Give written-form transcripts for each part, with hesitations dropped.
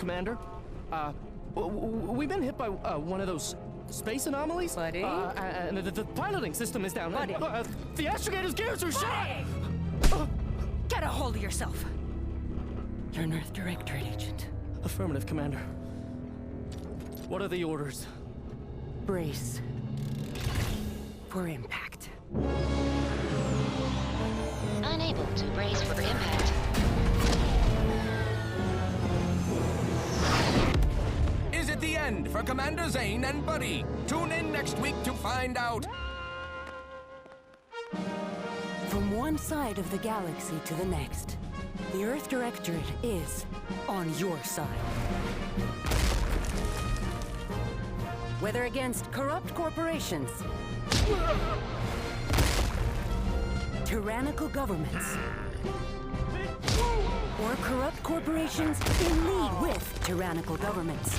Commander. We've been hit by one of those space anomalies. Buddy? And the piloting system is down. Buddy? The astrogator's gears are shot! Get a hold of yourself! You're an Earth Directorate agent. Affirmative, Commander. What are the orders? Brace for impact. Unable to brace for impact. Is it the end for Commander Zane and Buddy? Tune in next week to find out. From one side of the galaxy to the next, the Earth Directorate is on your side. Whether against corrupt corporations, tyrannical governments, or corrupt corporations in league with tyrannical governments,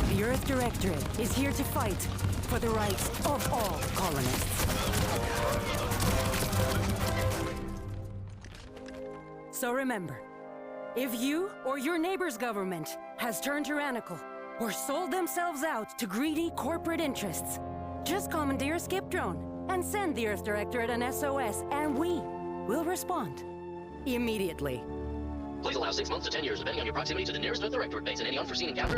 the Earth Directorate is here to fight for the rights of all colonists. So remember, if you or your neighbor's government has turned tyrannical or sold themselves out to greedy corporate interests, just commandeer a skip drone and send the Earth Directorate an SOS, and we will respond immediately. Please allow 6 months to 10 years, depending on your proximity to the nearest Earth Directorate base and any unforeseen encounter.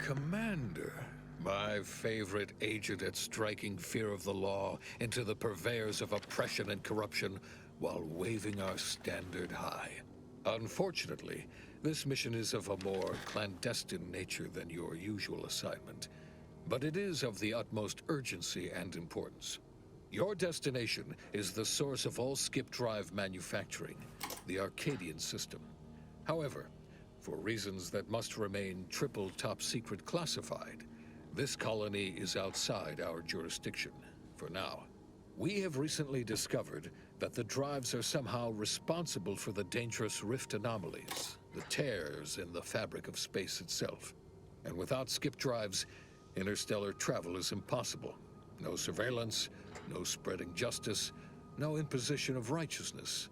Commander, my favorite agent at striking fear of the law into the purveyors of oppression and corruption while waving our standard high. Unfortunately, this mission is of a more clandestine nature than your usual assignment, but it is of the utmost urgency and importance. Your destination is the source of all skip drive manufacturing, the Arcadian system. However, for reasons that must remain triple top secret classified, this colony is outside our jurisdiction for now. We have recently discovered that the drives are somehow responsible for the dangerous rift anomalies, the tears in the fabric of space itself. And without skip drives, interstellar travel is impossible. No surveillance, no spreading justice, no imposition of righteousness.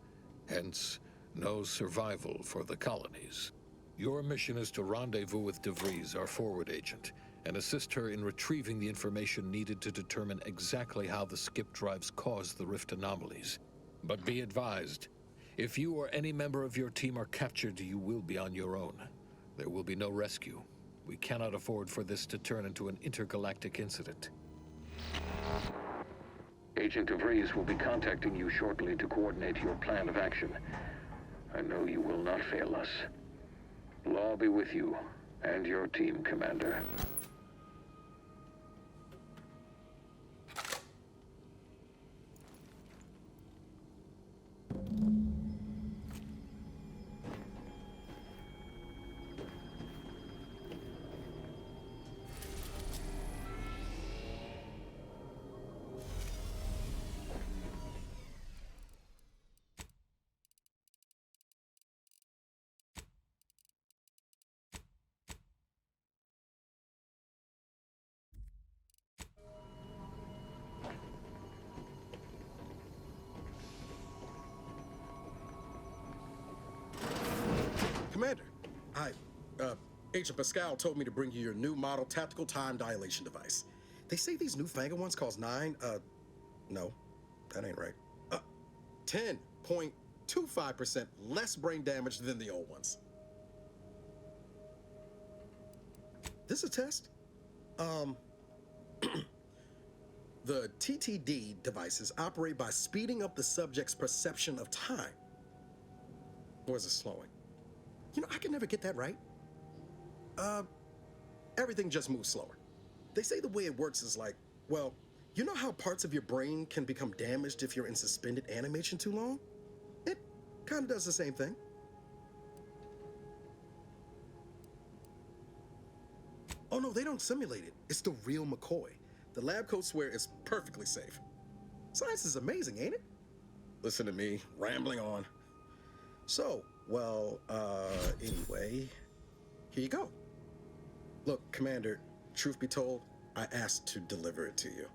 Hence, no survival for the colonies. Your mission is to rendezvous with DeVries, our forward agent, and assist her in retrieving the information needed to determine exactly how the skip drives cause the rift anomalies. But be advised, if you or any member of your team are captured, you will be on your own. There will be no rescue. We cannot afford for this to turn into an intergalactic incident. Agent DeVries will be contacting you shortly to coordinate your plan of action. I know you will not fail us. Law be with you and your team, Commander. Commander, Agent Pascal told me to bring you your new model tactical time dilation device. They say these newfangled ones cause no, that ain't right. 10.25% less brain damage than the old ones. This a test? The TTD devices operate by speeding up the subject's perception of time. Or is it slowing? You know, I can never get that right. Everything just moves slower. They say the way it works is like, well, you know how parts of your brain can become damaged if you're in suspended animation too long? It kind of does the same thing. Oh no, they don't simulate it. It's the real McCoy. The lab coats swear it's perfectly safe. Science is amazing, ain't it? Listen to me, rambling on. So, well, anyway, here you go. Look, Commander, truth be told, I asked to deliver it to you.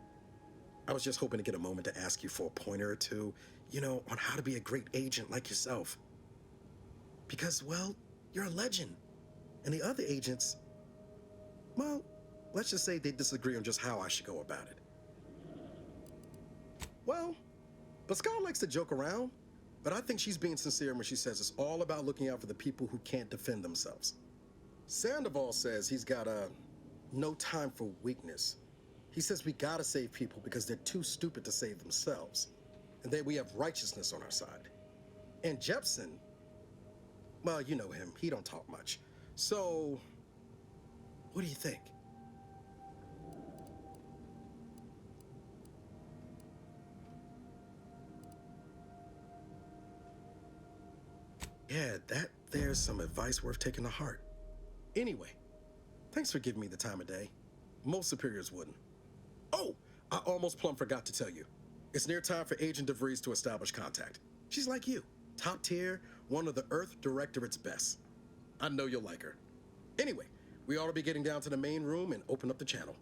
I was just hoping to get a moment to ask you for a pointer or two, you know, on how to be a great agent like yourself. Because, well, you're a legend. And the other agents, well, let's just say they disagree on just how I should go about it. Well, Pascal likes to joke around, but I think she's being sincere when she says it's all about looking out for the people who can't defend themselves. Sandoval says he's got no time for weakness. He says we gotta save people because they're too stupid to save themselves, and that we have righteousness on our side. And Jepson, well, you know him, he don't talk much. So, what do you think? Yeah, there's some advice worth taking to heart. Anyway, thanks for giving me the time of day. Most superiors wouldn't. Oh, I almost plumb forgot to tell you. It's near time for Agent DeVries to establish contact. She's like you, top tier, one of the Earth Directorate's best. I know you'll like her. Anyway, we ought to be getting down to the main room and open up the channel.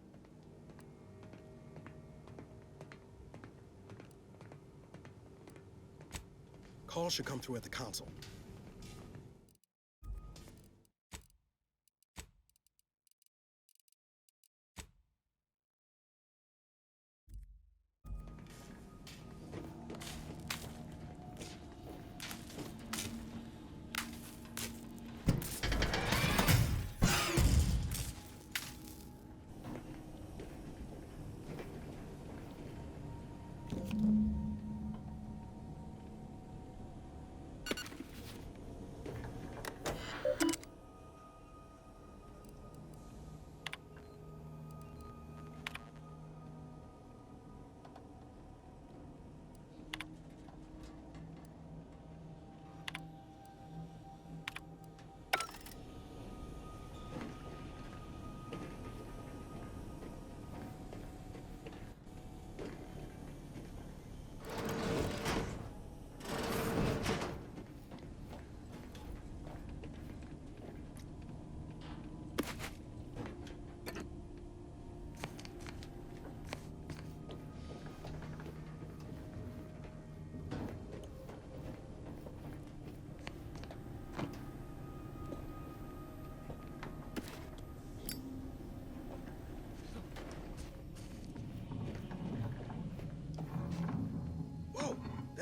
Call should come through at the console.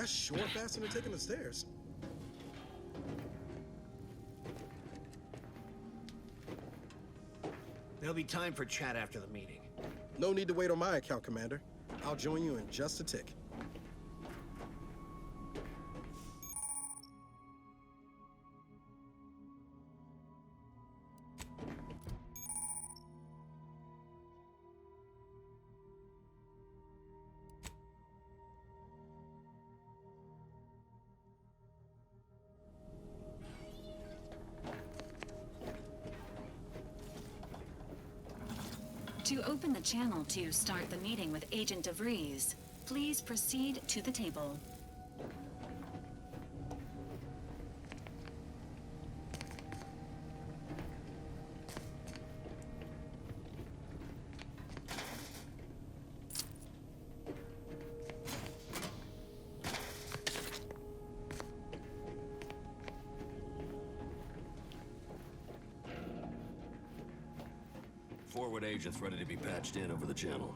That's sure faster than taking the stairs. There'll be time for chat after the meeting. No need to wait on my account, Commander. I'll join you in just a tick. To open the channel to start the meeting with Agent DeVries, please proceed to the table. Forward agents ready to be patched in over the channel.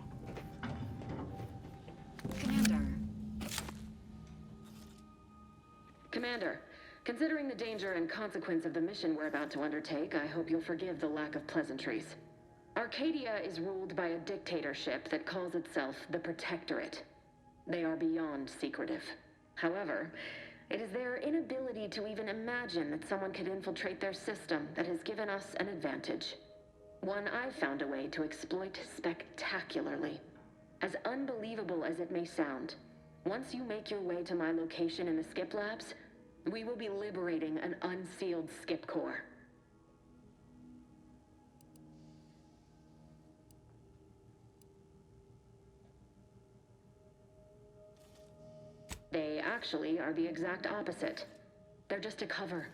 Commander, considering the danger and consequence of the mission we're about to undertake, I hope you'll forgive the lack of pleasantries. Arcadia is ruled by a dictatorship that calls itself the Protectorate. They are beyond secretive. However, it is their inability to even imagine that someone could infiltrate their system that has given us an advantage. One I've found a way to exploit spectacularly. As unbelievable as it may sound, once you make your way to my location in the Skip Labs, we will be liberating an unsealed Skip core. They actually are the exact opposite. They're just a cover.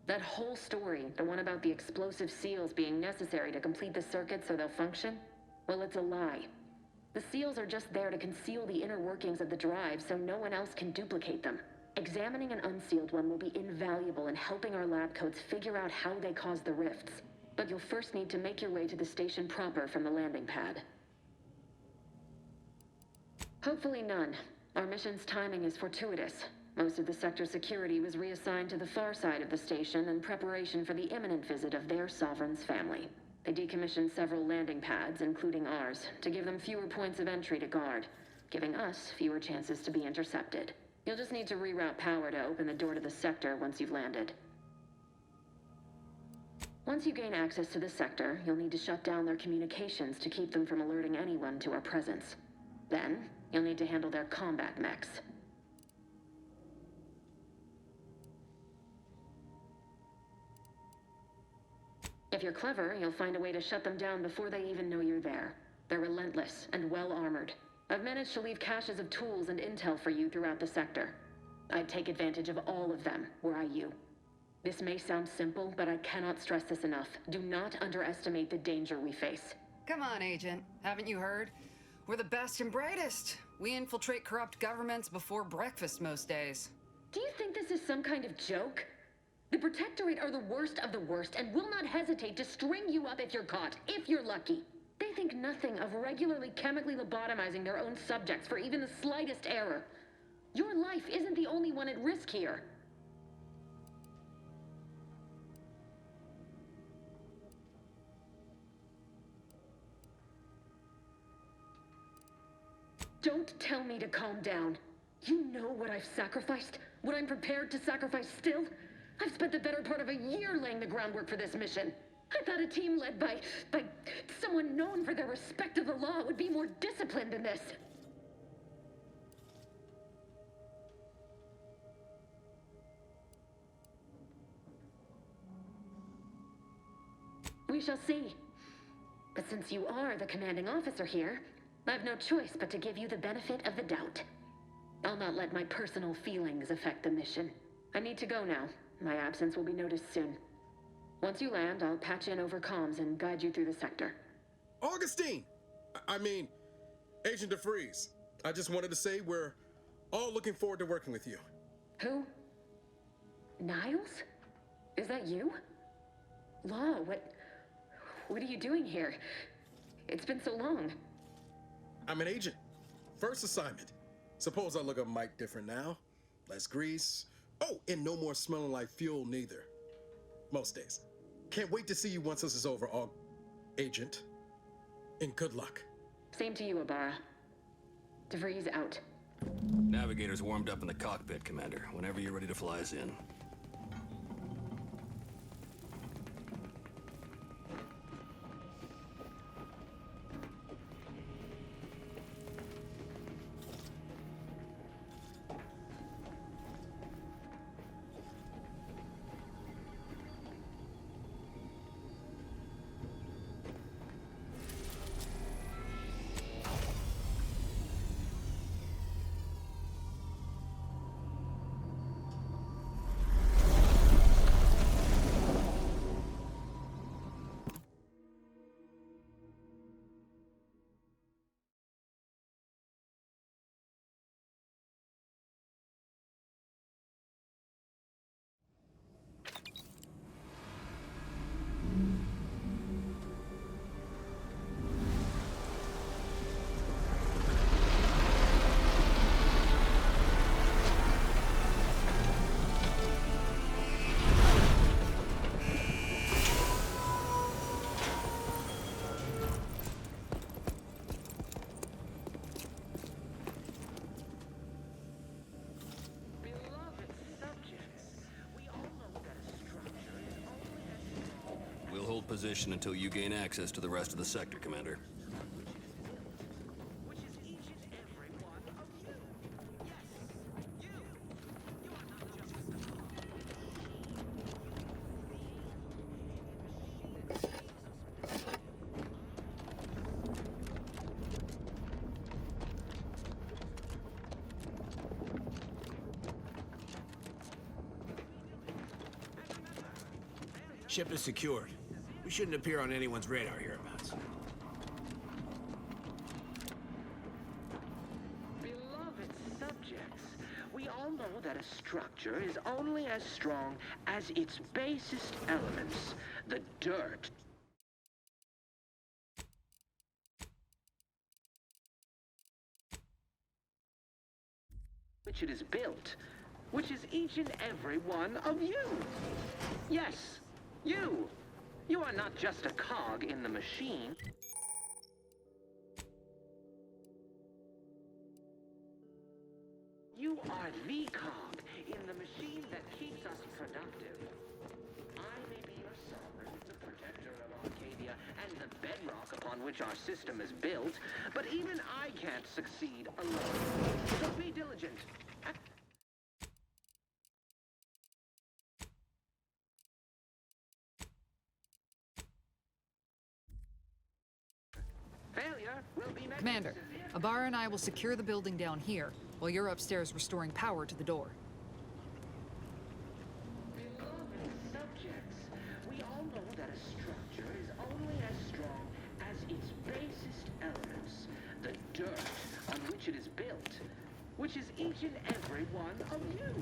That whole story, the one about the explosive seals being necessary to complete the circuit so they'll function, well, it's a lie. The seals are just there to conceal the inner workings of the drive so no one else can duplicate them. Examining an unsealed one will be invaluable in helping our lab coats figure out how they cause the rifts. But you'll first need to make your way to the station proper from the landing pad. Hopefully none. Our mission's timing is fortuitous. Most of the sector security was reassigned to the far side of the station in preparation for the imminent visit of their sovereign's family. They decommissioned several landing pads, including ours, to give them fewer points of entry to guard, giving us fewer chances to be intercepted. You'll just need to reroute power to open the door to the sector once you've landed. Once you gain access to the sector, you'll need to shut down their communications to keep them from alerting anyone to our presence. Then, you'll need to handle their combat mechs. If you're clever, you'll find a way to shut them down before they even know you're there. They're relentless and well-armored. I've managed to leave caches of tools and intel for you throughout the sector. I'd take advantage of all of them, were I you. This may sound simple, but I cannot stress this enough. Do not underestimate the danger we face. Come on, Agent. Haven't you heard? We're the best and brightest. We infiltrate corrupt governments before breakfast most days. Do you think this is some kind of joke? The Protectorate are the worst of the worst and will not hesitate to string you up if you're caught, if you're lucky. They think nothing of regularly chemically lobotomizing their own subjects for even the slightest error. Your life isn't the only one at risk here. Don't tell me to calm down. You know what I've sacrificed? What I'm prepared to sacrifice still? I've spent the better part of a year laying the groundwork for this mission. I thought a team led by someone known for their respect of the law would be more disciplined than this. We shall see. But since you are the commanding officer here, I've no choice but to give you the benefit of the doubt. I'll not let my personal feelings affect the mission. I need to go now. My absence will be noticed soon. Once you land, I'll patch in over comms and guide you through the sector. Augustine! I mean, Agent DeVries. I just wanted to say we're all looking forward to working with you. Who? Niles? Is that you? Law, what are you doing here? It's been so long. I'm an agent. First assignment. Suppose I look a mite different now. less grease. Oh, and no more smelling like fuel neither. Most days. Can't wait to see you once this is over, Agent. And good luck. Same to you, Ibarra. DeVries out. Navigator's warmed up in the cockpit, Commander. Whenever you're ready to fly us in. We'll hold position until you gain access to the rest of the sector, Commander. Ship is secured. We shouldn't appear on anyone's radar hereabouts. Beloved subjects, we all know that a structure is only as strong as its basest elements, the dirt. Which it is built, which is each and every one of you. Yes, you. You are not just a cog in the machine. You are the cog in the machine that keeps us productive. I may be your sovereign, the protector of Arcadia, and the bedrock upon which our system is built, but even I can't succeed alone. So be diligent. Commander, Ibarra and I will secure the building down here, while you're upstairs restoring power to the door. Beloved subjects, we all know that a structure is only as strong as its basest elements, the dirt on which it is built, which is each and every one of you.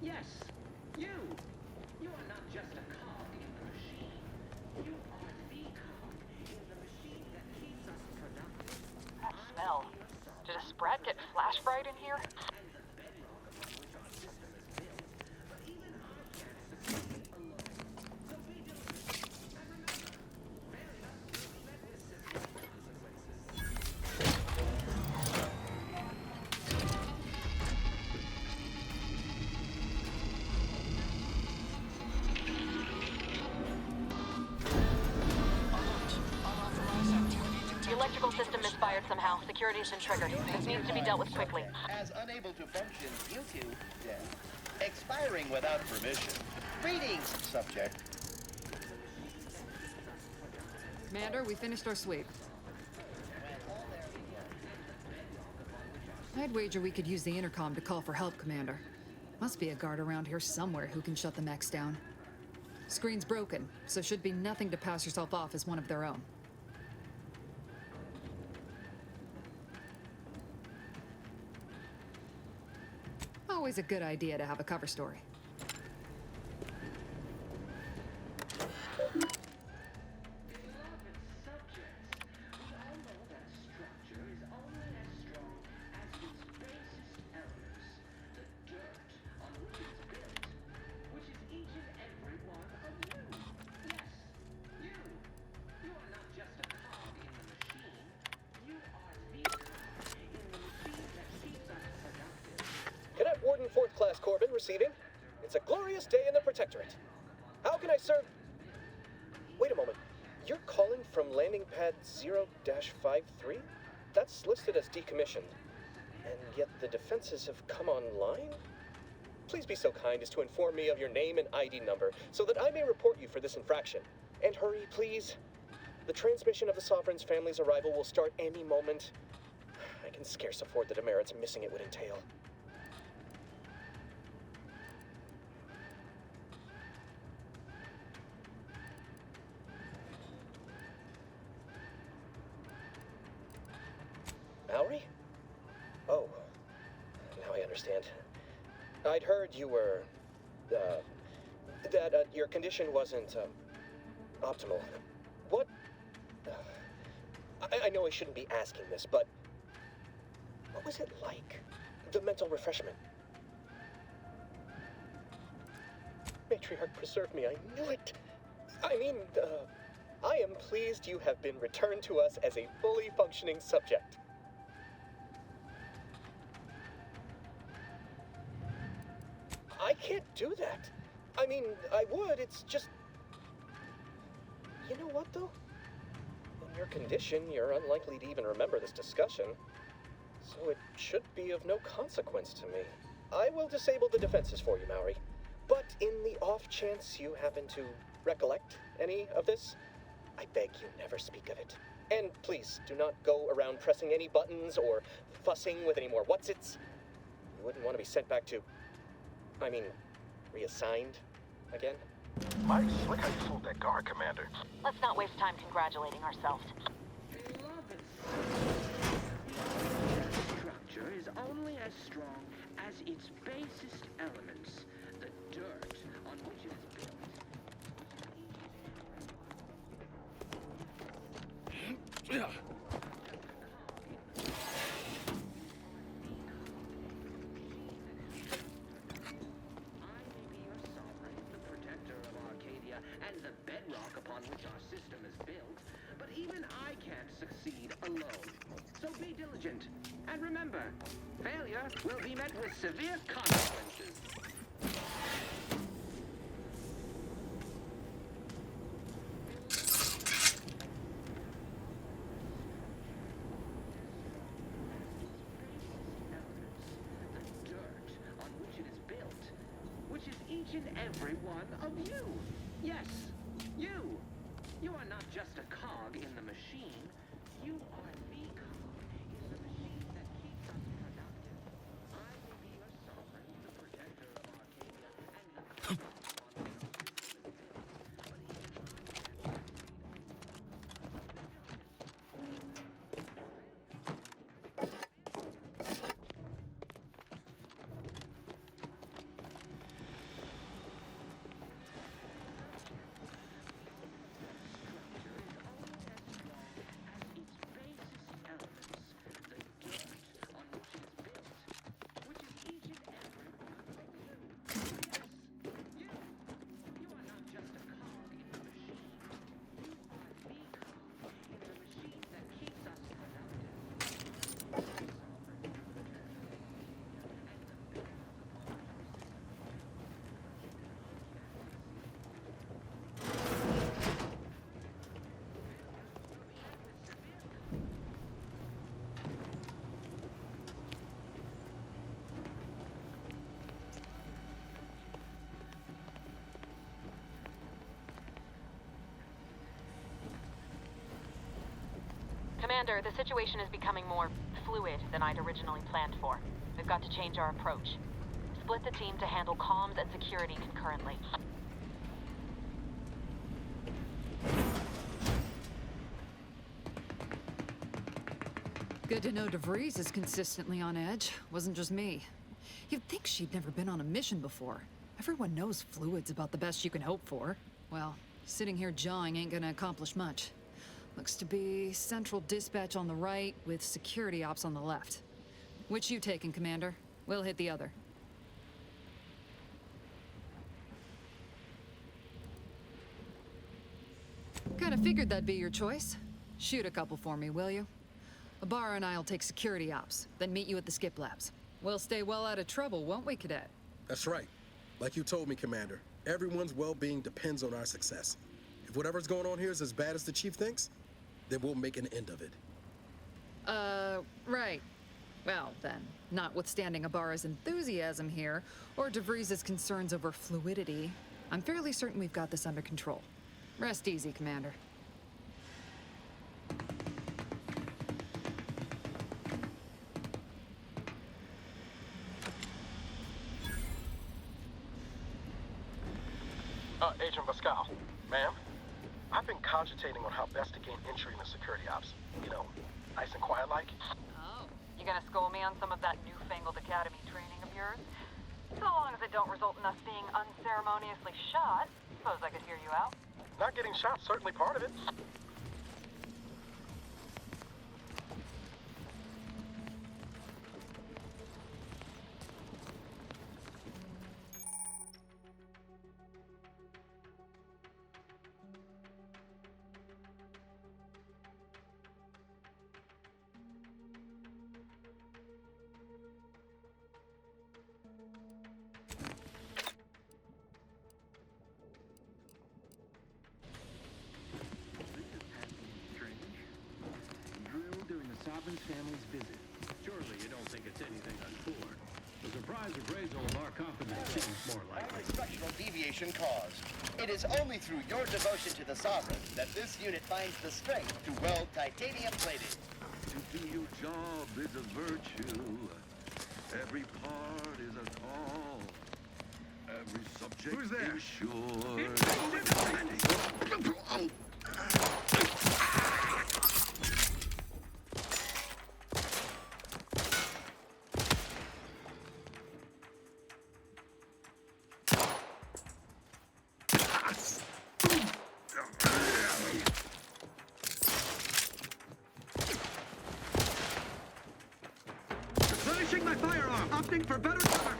Yes, you. You are not just a cog in the machine. You are the cog in the machine that keeps us productive. That smell. Did a sprat get flash fried in here? The electrical system misfired somehow. Security's been triggered. This needs to be dealt with quickly. As unable to function due to death. Expiring without permission. Greetings, subject. Commander, we finished our sweep. I'd wager we could use the intercom to call for help, Commander. Must be a guard around here somewhere who can shut the mechs down. Screen's broken, so should be nothing to pass yourself off as one of their own. Always a good idea to have a cover story. receiving. It's a glorious day in the Protectorate. How can I serve? Wait a moment. You're calling from landing pad 0-53? That's listed as decommissioned. And yet the defenses have come online? Please be so kind as to inform me of your name and ID number so that I may report you for this infraction. And hurry, please. The transmission of the Sovereign's family's arrival will start any moment. I can scarce afford the demerits missing it would entail. Mallory? Oh, now I understand. I'd heard you were, that your condition wasn't, optimal. What? I know I shouldn't be asking this, but what was it like? The mental refreshment? Matriarch preserve me, I knew it. I mean, I am pleased you have been returned to us as a fully functioning subject. I can't do that. I mean, I would, it's just... You know what, though? In your condition, you're unlikely to even remember this discussion. So it should be of no consequence to me. I will disable the defenses for you, Maori. But in the off chance you happen to recollect any of this, I beg you never speak of it. And please, do not go around pressing any buttons or fussing with any more whatsits. You wouldn't want to be sent back to... I mean, reassigned again? Nice. Look how you fooled that guard, Commander. Let's not waste time congratulating ourselves. Structure is only as strong as its basest elements, the dirt on which it is built. And the bedrock upon which our system is built, but even I can't succeed alone. So be diligent, and remember, failure will be met with severe consequences. The dirt on which it is built, which is each and every one of you. Yes, you! You are not just a cog in the machine. You are the cog in the machine that keeps us productive. I will be your sovereign, the protector of Arcadia, and the cog on which our system is built. But even I can't Commander, the situation is becoming more fluid than I'd originally planned for. We've got to change our approach. Split the team to handle comms and security concurrently. Good to know DeVries is consistently on edge. Wasn't just me. You'd think she'd never been on a mission before. Everyone knows fluid's about the best you can hope for. Well, sitting here jawing ain't gonna accomplish much. Looks to be central dispatch on the right with security ops on the left. Which you taking, Commander? We'll hit the other. Kinda figured that'd be your choice. Shoot a couple for me, will you? Ibarra and I'll take security ops, then meet you at the skip labs. We'll stay well out of trouble, won't we, Cadet? That's right. Like you told me, Commander, everyone's well-being depends on our success. If whatever's going on here is as bad as the Chief thinks, then we'll make an end of it. Right. Well, then, notwithstanding Ibarra's enthusiasm here, or DeVries' concerns over fluidity, I'm fairly certain we've got this under control. Rest easy, Commander. Agent Pascal. Ma'am? I've been cogitating on how best to gain entry into security ops. You know, nice and quiet like. Oh. You gonna school me on some of that newfangled academy training of yours? So long as it don't result in us being unceremoniously shot, suppose I could hear you out. Not getting shot, certainly part of it. Sovereign's family's visit. Surely you don't think it's anything untoward. The surprise appraisal of our company seems more likely. Instructional deviation caused. It is only through your devotion to the Sovereign that this unit finds the strength to weld titanium plating. To do your job is a virtue. Every part is a call. Every subject Who's there? is sure. Replenishing my firearm, opting for better cover.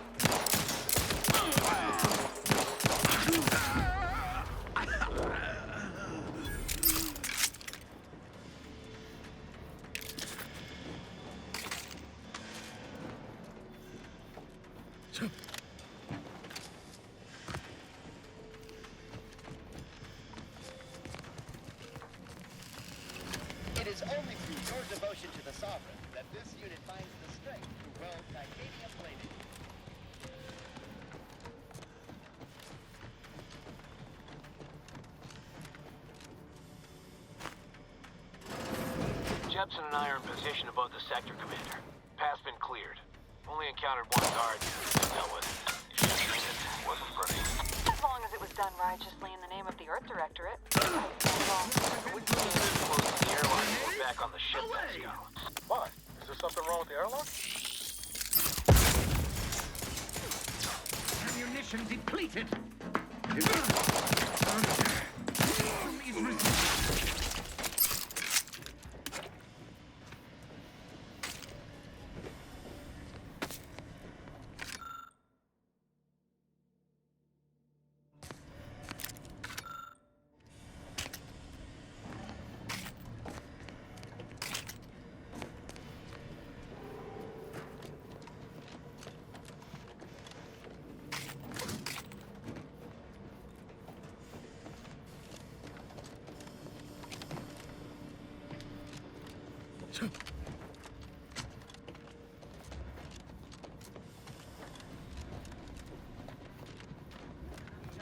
It is only through your devotion to the Sovereign that this unit finds the strength to weld titanium plating. Jepson and I are in position above the sector, Commander. Path's been cleared. Only encountered one guard dealt with. It wasn't pretty. As long as it was done righteously in the name of the Earth Directorate. We close the airline and we're back on the ship, Pascal. Why? Is there something wrong with the airlock? Ammunition depleted.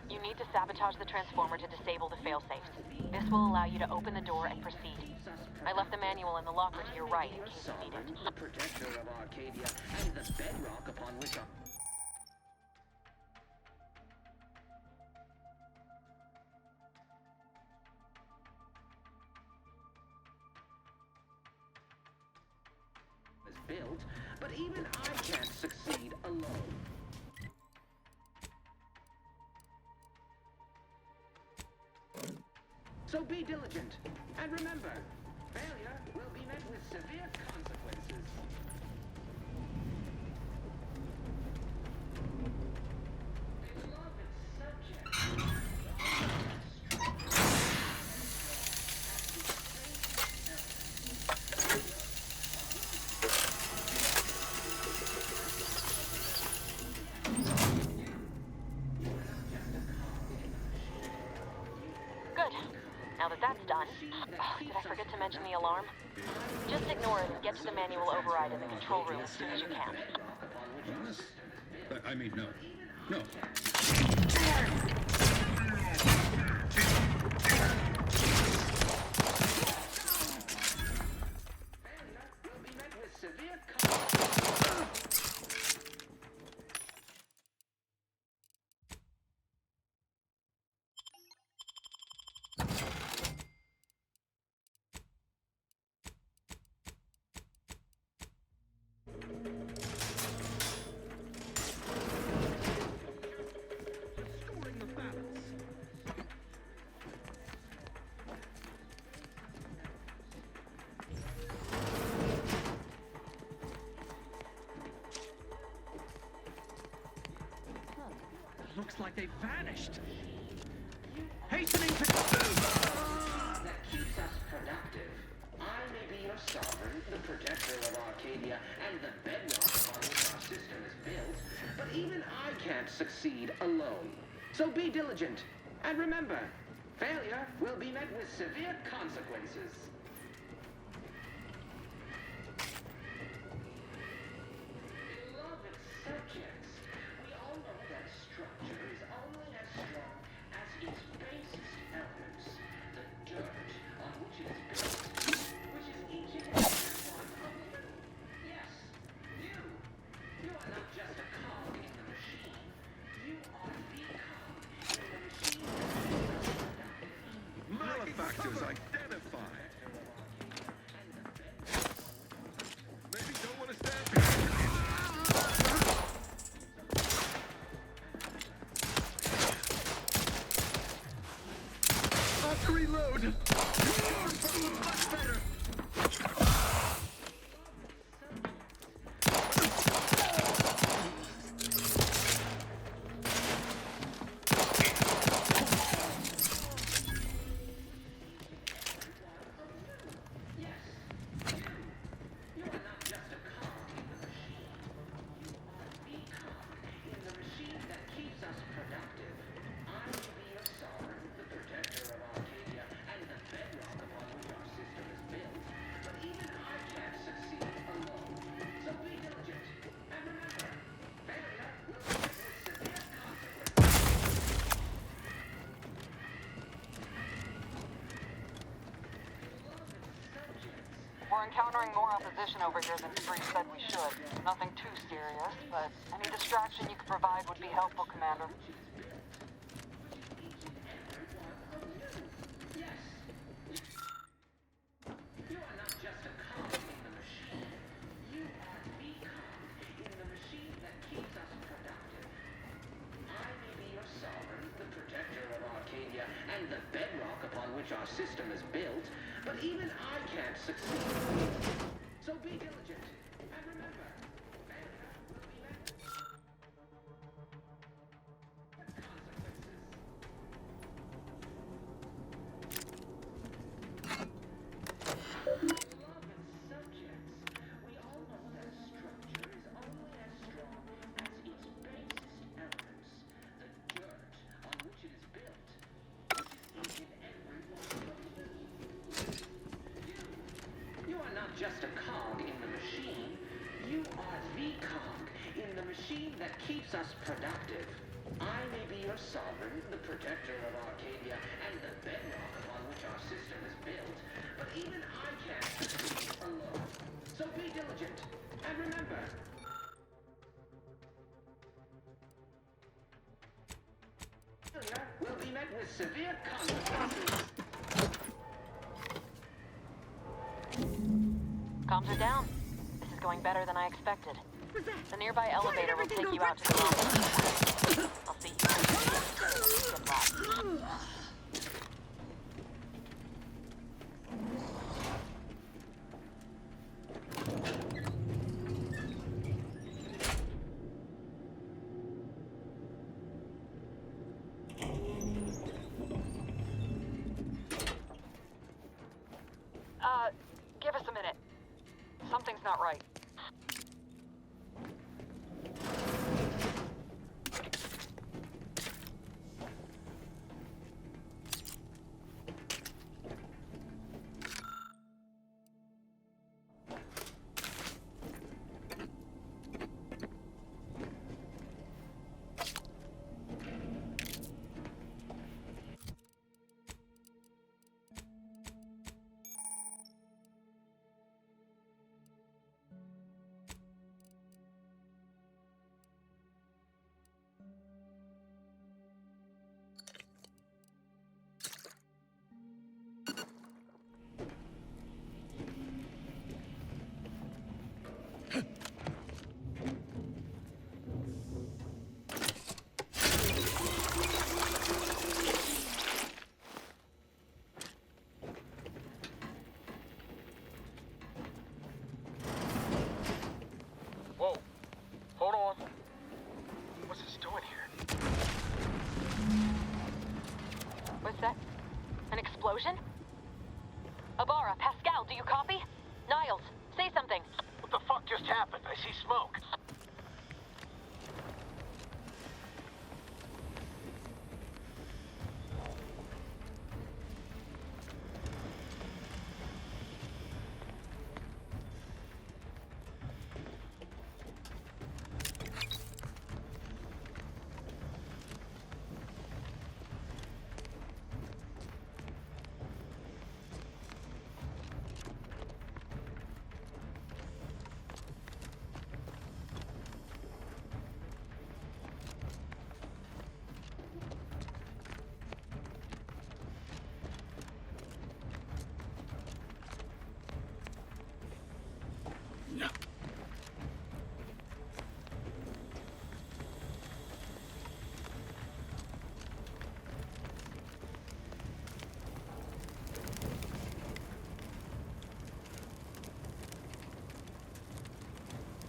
You need to sabotage the transformer to disable the failsafes. This will allow you to open the door and proceed. I left the manual in the locker to your right in case you need it. The protector of Arcadia and the bedrock upon which our... is built, but even I can't succeed alone. So be diligent, and remember, failure will be met with severe consequences. Now that that's done, did I forget to mention the alarm? Just ignore it and get to the manual override in the control room as soon as you can. Promise? I mean, no. No. Looks like they vanished. Hastening to... That keeps us productive. I may be your sovereign, the protector of Arcadia, and the bedrock upon which our system is built, but even I can't succeed alone. So be diligent, and remember, failure will be met with severe consequences. Beloved subjects, we all know that structure is only as strong as its basest elements, the dirt on which it is built, which is each and every one of you. Yes, you. You are not just a cog in the machine. You are the cog in the machine that Malefactors identified. Maybe don't want to stand Have to reload. Much better. We're encountering more opposition over here than Spree said we should. Nothing too serious, but any distraction you could provide would be helpful, Commander. You are not just a cog in the machine. You are the cog in the machine that keeps us productive. I may be your sovereign, the protector of Arcadia, and the bedrock upon which our system is built, but even I can't succeed. So be diligent, and remember, failure will be met with consequences. Beloved subjects, we all know that a structure is only as strong as its basest elements, the dirt on which it is built, which is each and every one of you. You are not just a cog in the machine. You are the cog in the machine that keeps us productive. I may be your sovereign, the protector of Arcadia, and the bedrock upon which our system is built, but even I can't succeed alone. So be diligent, and remember, failure will be met with severe consequences. Comms are down. This is going better than I expected. The nearby elevator will take you out to the launch. I'll see you soon. Good luck. Give us a minute. Something's not right. explosion? Ibarra, Pascal, do you copy? Niles, say something. What the fuck just happened? I see smoke.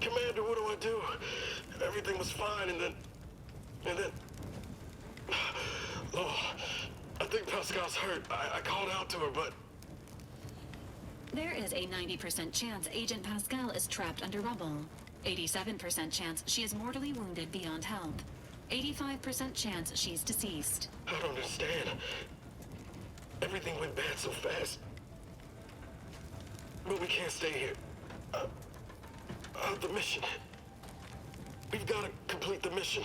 Commander, what do I do? Everything was fine, and then... Oh, I think Pascal's hurt. I called out to her, but... There is a 90% chance Agent Pascal is trapped under rubble. 87% chance she is mortally wounded beyond help. 85% chance she's deceased. I don't understand. Everything went bad so fast. But we can't stay here. The mission. We've got to complete the mission.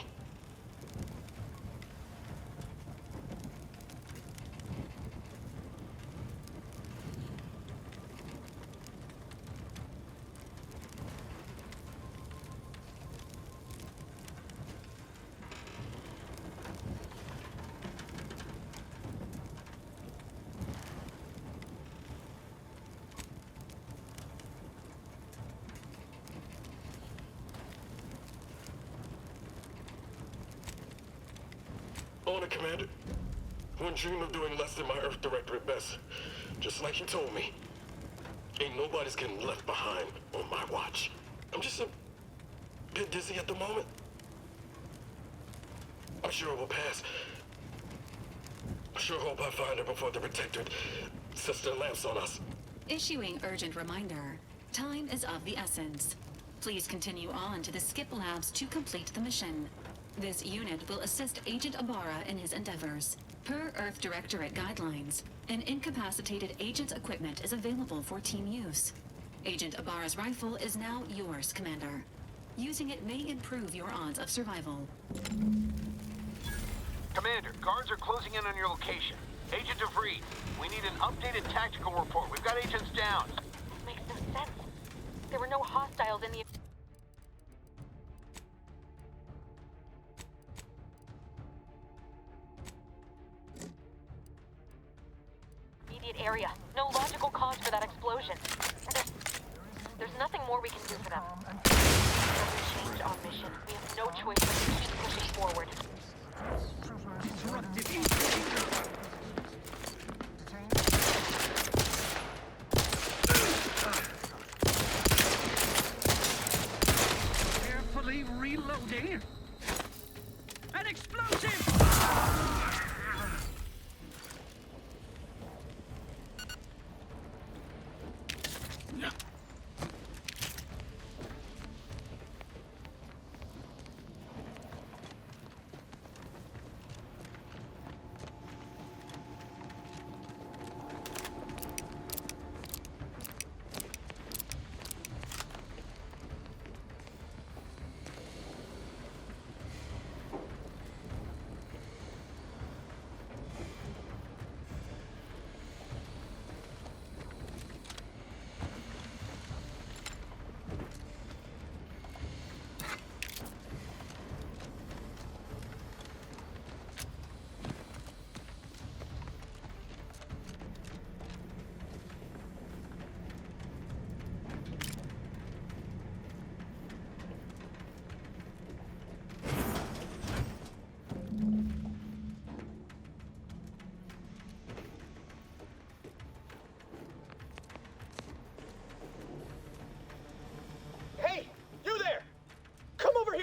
On it, Commander. Wouldn't dream of doing less than my Earth Director at best. Just like you told me. Ain't nobody's getting left behind on my watch. I'm just a bit dizzy at the moment. I'm sure it will pass. I sure hope I find her before the Protectorate sets their lamps on us. Issuing urgent reminder. Time is of the essence. Please continue on to the Skip Labs to complete the mission. This unit will assist Agent Ibarra in his endeavors. Per Earth Directorate guidelines, an incapacitated agent's equipment is available for team use. Agent Ibarra's rifle is now yours, Commander. Using it may improve your odds of survival. Commander, guards are closing in on your location. Agent DeVries, we need an updated tactical report. We've got agents down. This makes no sense. There were no hostiles in the... immediate area. No logical cause for that explosion. There's nothing more we can do for them. It doesn't change our mission. We have no choice but to keep pushing forward. Carefully reloading. An explosive!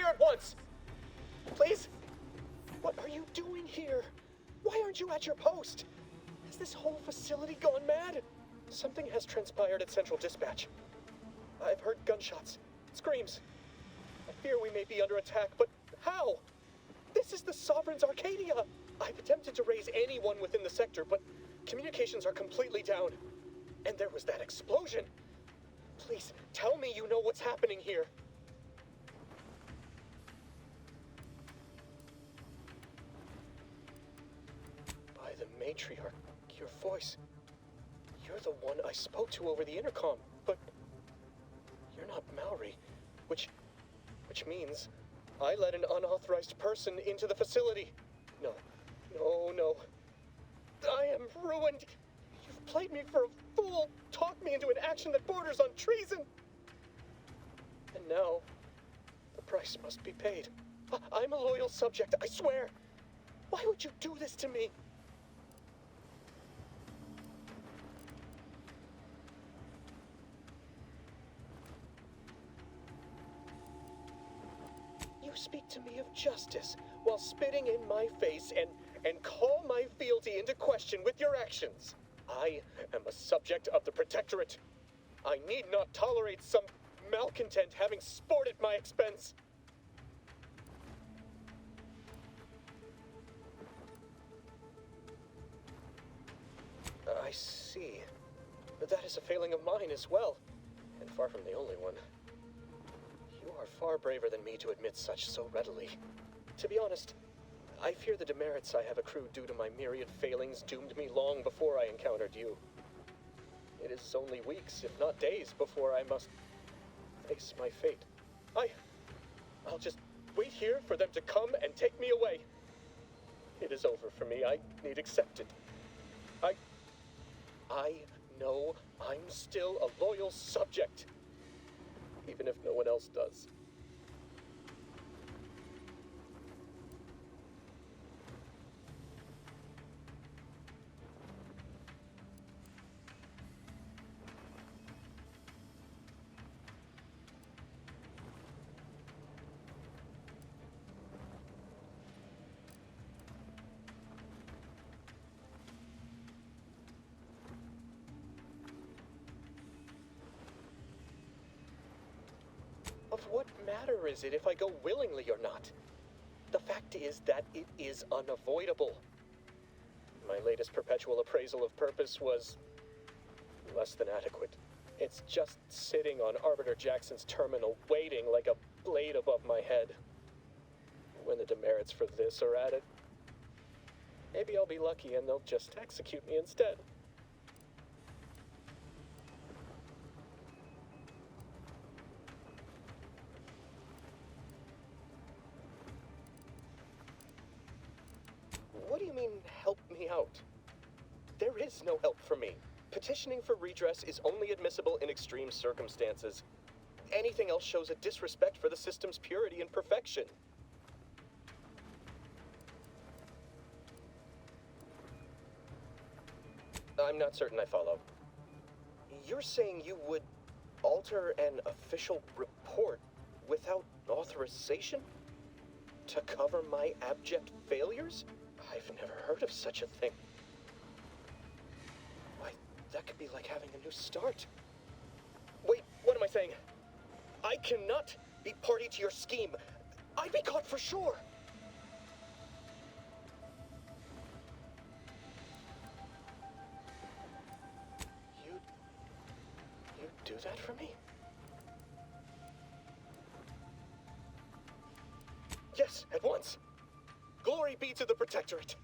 At once! Please? What are you doing here? Why aren't you at your post? Has this whole facility gone mad? Something has transpired at Central Dispatch. I've heard gunshots, screams. I fear we may be under attack, but how? This is the Sovereign's Arcadia! I've attempted to raise anyone within the sector, but communications are completely down. And there was that explosion. Please, tell me you know what's happening here. By the matriarch, your voice. You're the one I spoke to over the intercom, but you're not Maori, which means I let an unauthorized person into the facility. No. I am ruined. You've played me for a fool, talked me into an action that borders on treason. And now, the price must be paid. I'm a loyal subject, I swear. Why would you do this to me? You speak to me of justice while spitting in my face and call my fealty into question with your actions. I am a subject of the Protectorate. I need not tolerate some malcontent having sport at my expense. I see. But that is a failing of mine as well, and far from the only one. You are far braver than me to admit such so readily. To be honest, I fear the demerits I have accrued due to my myriad failings doomed me long before I encountered you. It is only weeks, if not days, before I must face my fate. I'll just wait here for them to come and take me away. It is over for me. I need accept it. I know I'm still a loyal subject, even if no one else does. Of what matter is it if I go willingly or not? The fact is that it is unavoidable. My latest perpetual appraisal of purpose was less than adequate. It's just sitting on Arbiter Jackson's terminal, waiting like a blade above my head. When the demerits for this are added, maybe I'll be lucky and they'll just execute me instead. What do you mean, help me out? There is no help for me. Petitioning for redress is only admissible in extreme circumstances. Anything else shows a disrespect for the system's purity and perfection. I'm not certain I follow. You're saying you would alter an official report without authorization? To cover my abject failures? I've never heard of such a thing. Why, that could be like having a new start. Wait, what am I saying? I cannot be party to your scheme. I'd be caught for sure. You'd do that for me? Yes, at once. Glory be to the Protectorate.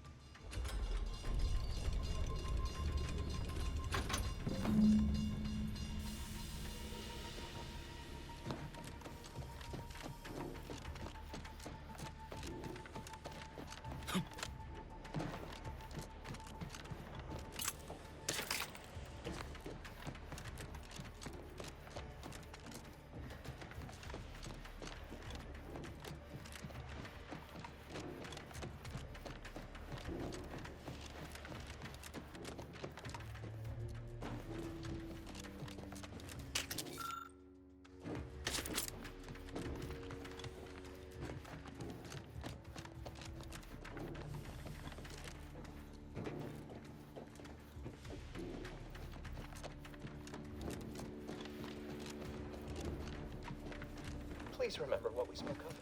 Please remember what we spoke of.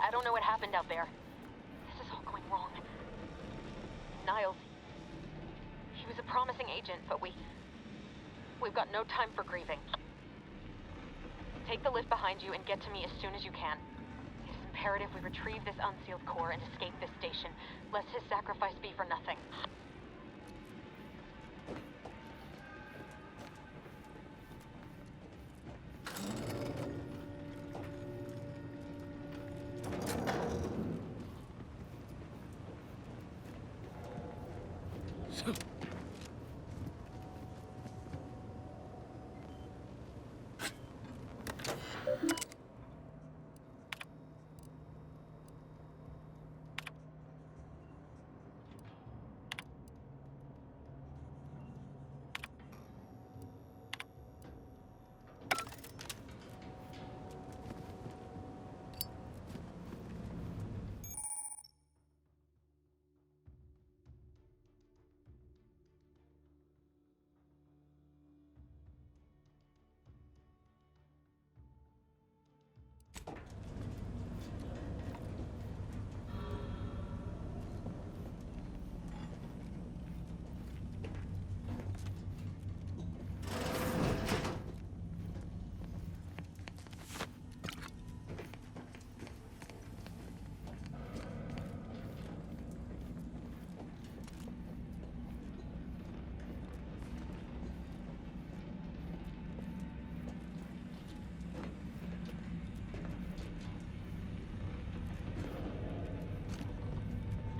I don't know what happened out there. This is all going wrong. Niles, he was a promising agent, but we've got no time for grieving. Take the lift behind you and get to me as soon as you can. It is imperative we retrieve this unsealed core and escape this station, lest his sacrifice be for nothing.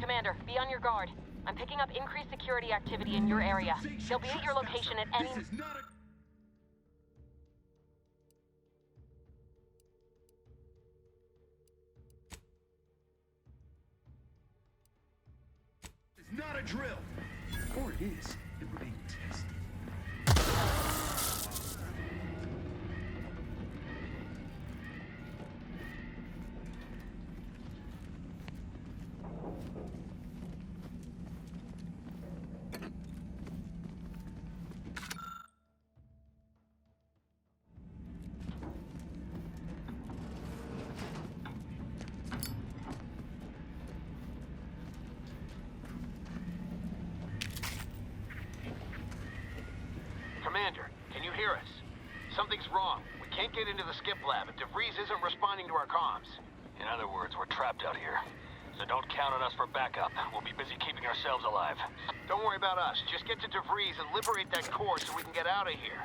Commander, be on your guard. I'm picking up increased security activity in your area. They'll be at your location at any... This is not a... It's not a drill. Or it is. It would be tested. Commander, can you hear us? Something's wrong. We can't get into the skip lab, and DeVries isn't responding to our comms. In other words, we're trapped out here. So don't count on us for backup. We'll be busy keeping ourselves alive. Don't worry about us. Just get to DeVries and liberate that core so we can get out of here.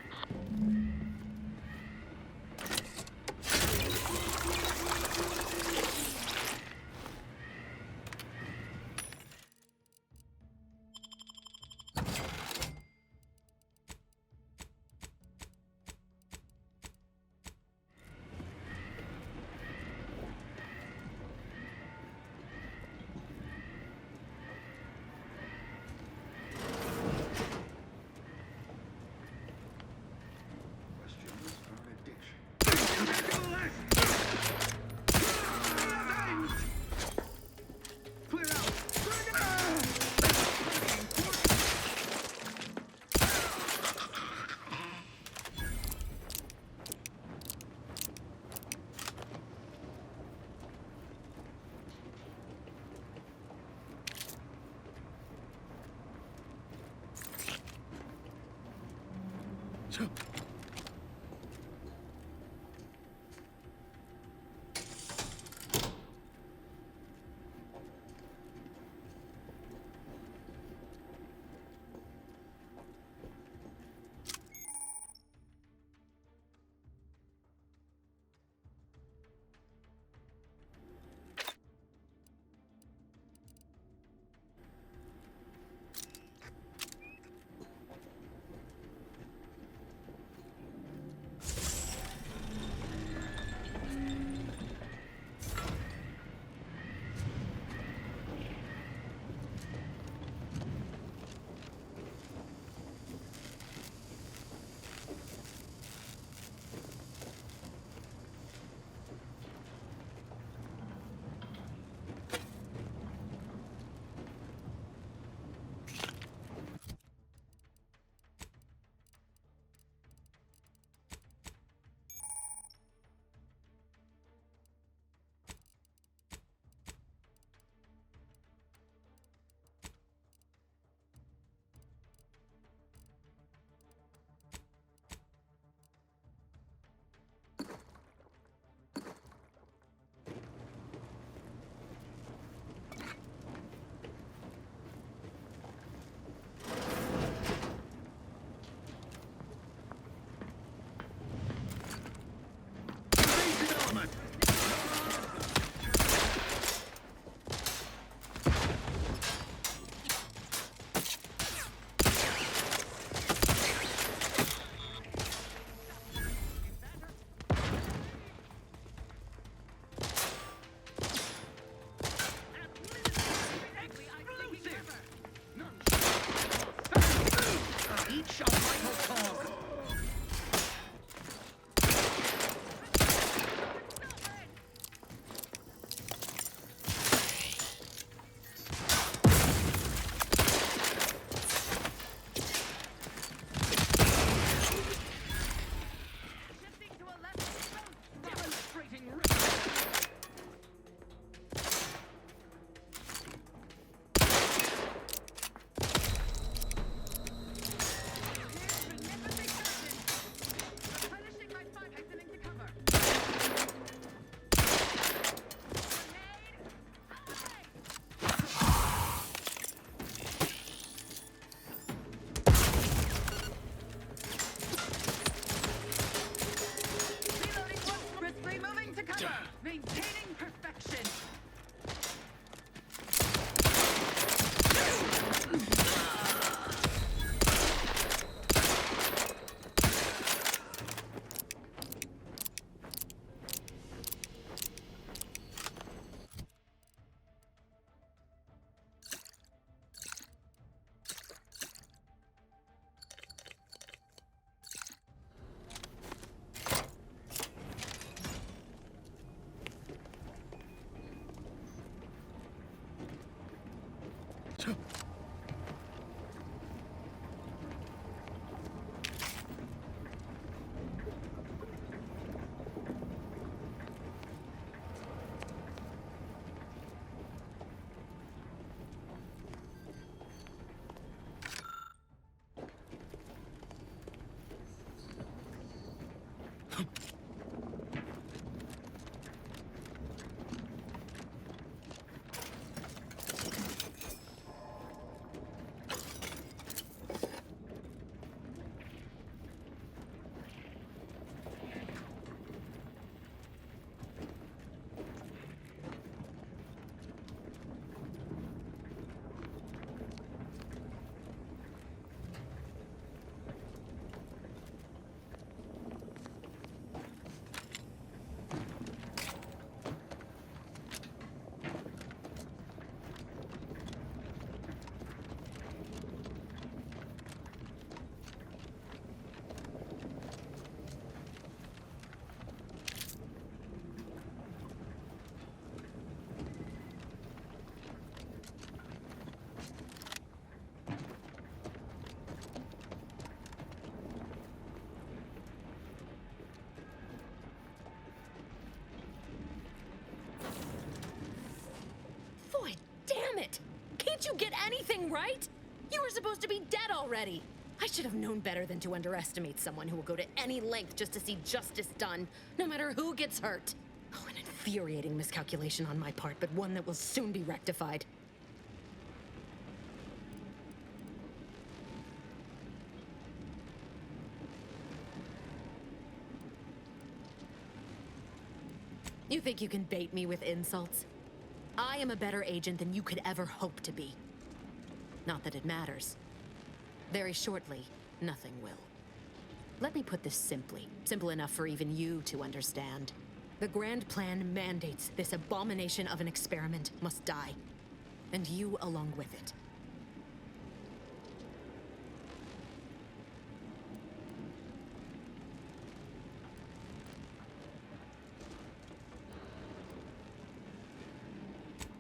Boy, damn it! Can't you get anything right? You were supposed to be dead already. I should have known better than to underestimate someone who will go to any length just to see justice done, no matter who gets hurt. Oh, an infuriating miscalculation on my part, but one that will soon be rectified. You think you can bait me with insults? I am a better agent than you could ever hope to be. Not that it matters. Very shortly, nothing will. Let me put this simply, simple enough for even you to understand. The grand plan mandates this abomination of an experiment must die, and you along with it.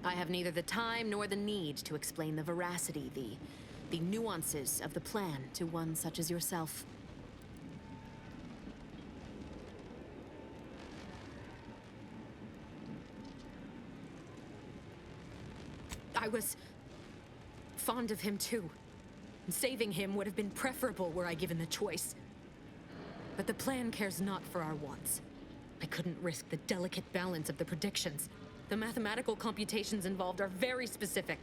I have neither the time nor the need to explain the veracity, the nuances of the plan to one such as yourself. I was fond of him too. Saving him would have been preferable were I given the choice. But the plan cares not for our wants. I couldn't risk the delicate balance of the predictions. The mathematical computations involved are very specific.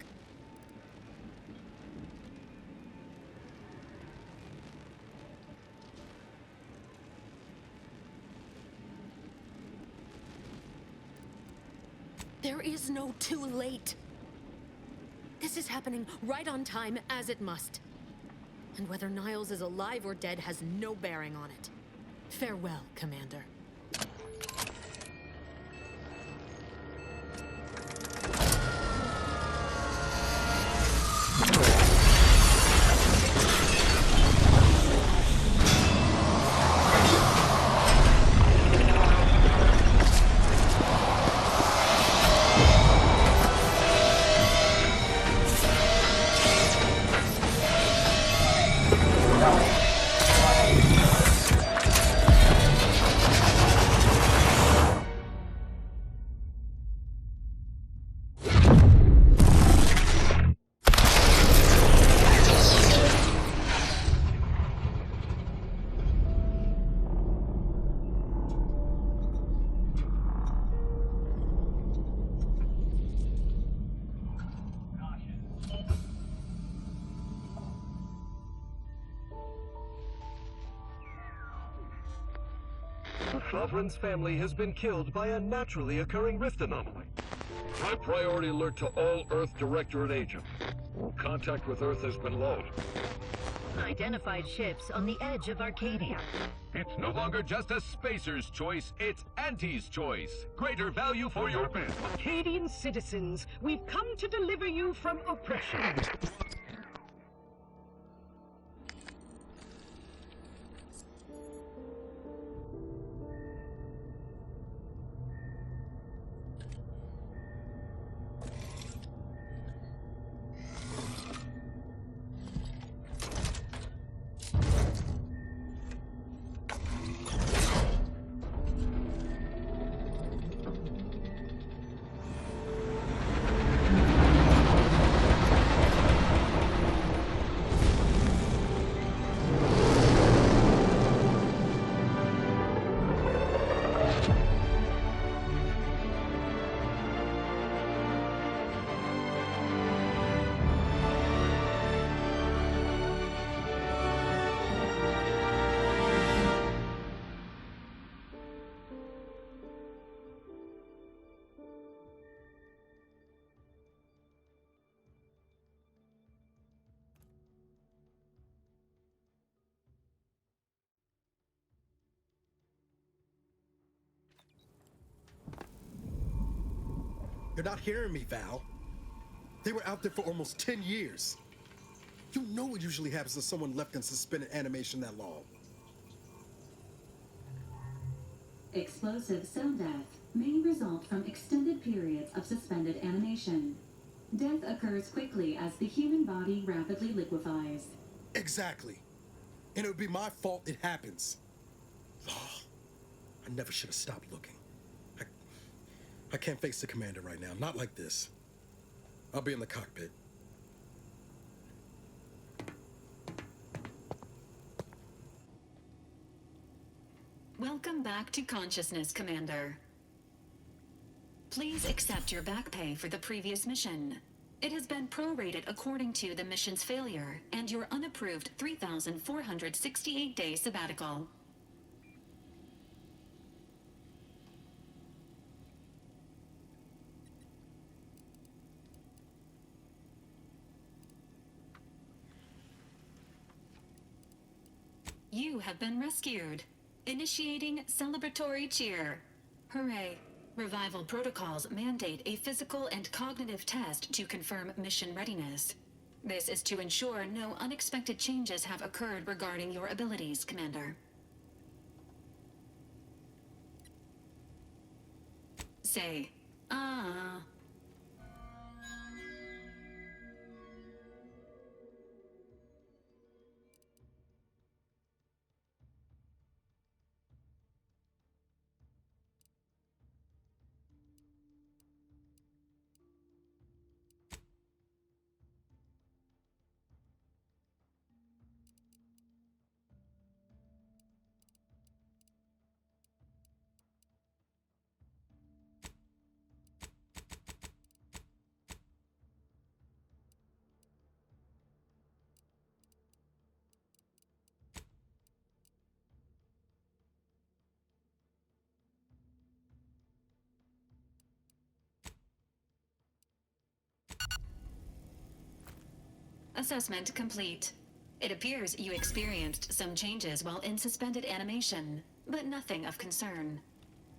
There is no too late. This is happening right on time, as it must. And whether Niles is alive or dead has no bearing on it. Farewell, Commander. Sovereign's family has been killed by a naturally occurring rift anomaly. High priority alert to all Earth Directorate agents. Contact with Earth has been low. Identified ships on the edge of Arcadia. It's no longer just a spacer's choice, it's Auntie's choice. Greater value for your men. Arcadian citizens, we've come to deliver you from oppression. You're not hearing me, Val. They were out there for almost 10 years. You know what usually happens to someone left in suspended animation that long. Explosive cell death may result from extended periods of suspended animation. Death occurs quickly as the human body rapidly liquefies. Exactly. And it would be my fault it happens. Oh, I never should have stopped looking. I can't face the commander right now, not like this. I'll be in the cockpit. Welcome back to consciousness, Commander. Please accept your back pay for the previous mission. It has been prorated according to the mission's failure and your unapproved 3,468-day sabbatical. You have been rescued. Initiating celebratory cheer. Hooray. Revival protocols mandate a physical and cognitive test to confirm mission readiness. This is to ensure no unexpected changes have occurred regarding your abilities, Commander. Say, ah. Assessment complete. It appears you experienced some changes while in suspended animation, but nothing of concern.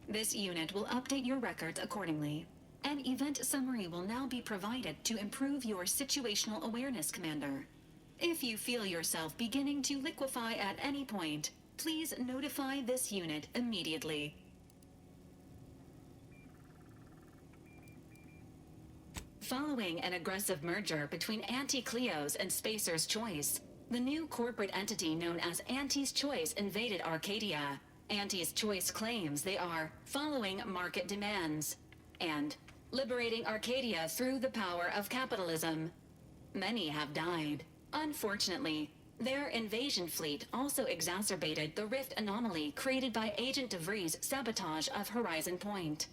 This unit will update your records accordingly. An event summary will now be provided to improve your situational awareness, Commander. If you feel yourself beginning to liquefy at any point, please notify this unit immediately. Following an aggressive merger between Anti-Cleo's and Spacer's Choice, the new corporate entity known as Anti's Choice invaded Arcadia. Anti's Choice claims they are following market demands and liberating Arcadia through the power of capitalism. Many have died. Unfortunately, their invasion fleet also exacerbated the rift anomaly created by Agent DeVries' sabotage of Horizon Point.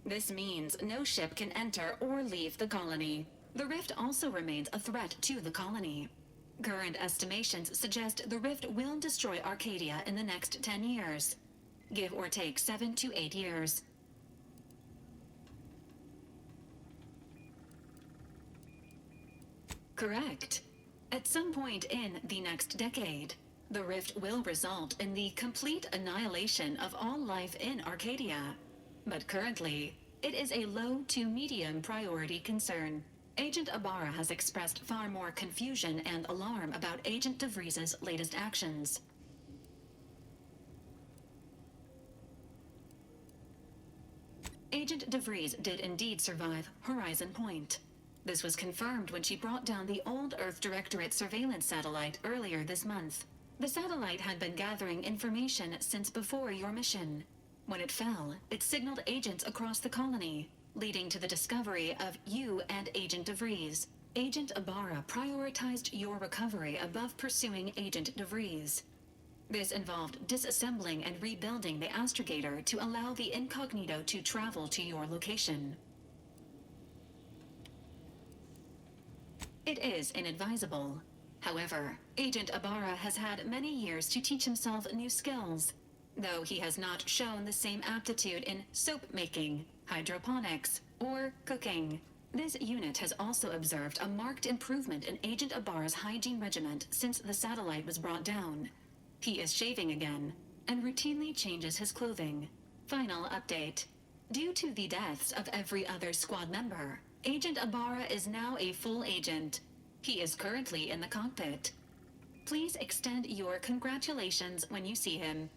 This means no ship can enter or leave the colony. The rift also remains a threat to the colony. Current estimations suggest the rift will destroy Arcadia in the next 10 years. Give or take 7 to 8 years. Correct. At some point in the next decade, the rift will result in the complete annihilation of all life in Arcadia. But currently, it is a low to medium priority concern. Agent Ibarra has expressed far more confusion and alarm about Agent DeVries' latest actions. Agent DeVries did indeed survive Horizon Point. This was confirmed when she brought down the old Earth Directorate surveillance satellite earlier this month. The satellite had been gathering information since before your mission. When it fell, it signaled agents across the colony, leading to the discovery of you and Agent DeVries. Agent Ibarra prioritized your recovery above pursuing Agent DeVries. This involved disassembling and rebuilding the astrogator to allow the incognito to travel to your location. It is inadvisable. However, Agent Ibarra has had many years to teach himself new skills, though he has not shown the same aptitude in soap making, hydroponics, or cooking. This unit has also observed a marked improvement in Agent Ibarra's hygiene regimen since the satellite was brought down. He is shaving again, and routinely changes his clothing. Final update. Due to the deaths of every other squad member, Agent Ibarra is now a full agent. He is currently in the cockpit. Please extend your congratulations when you see him.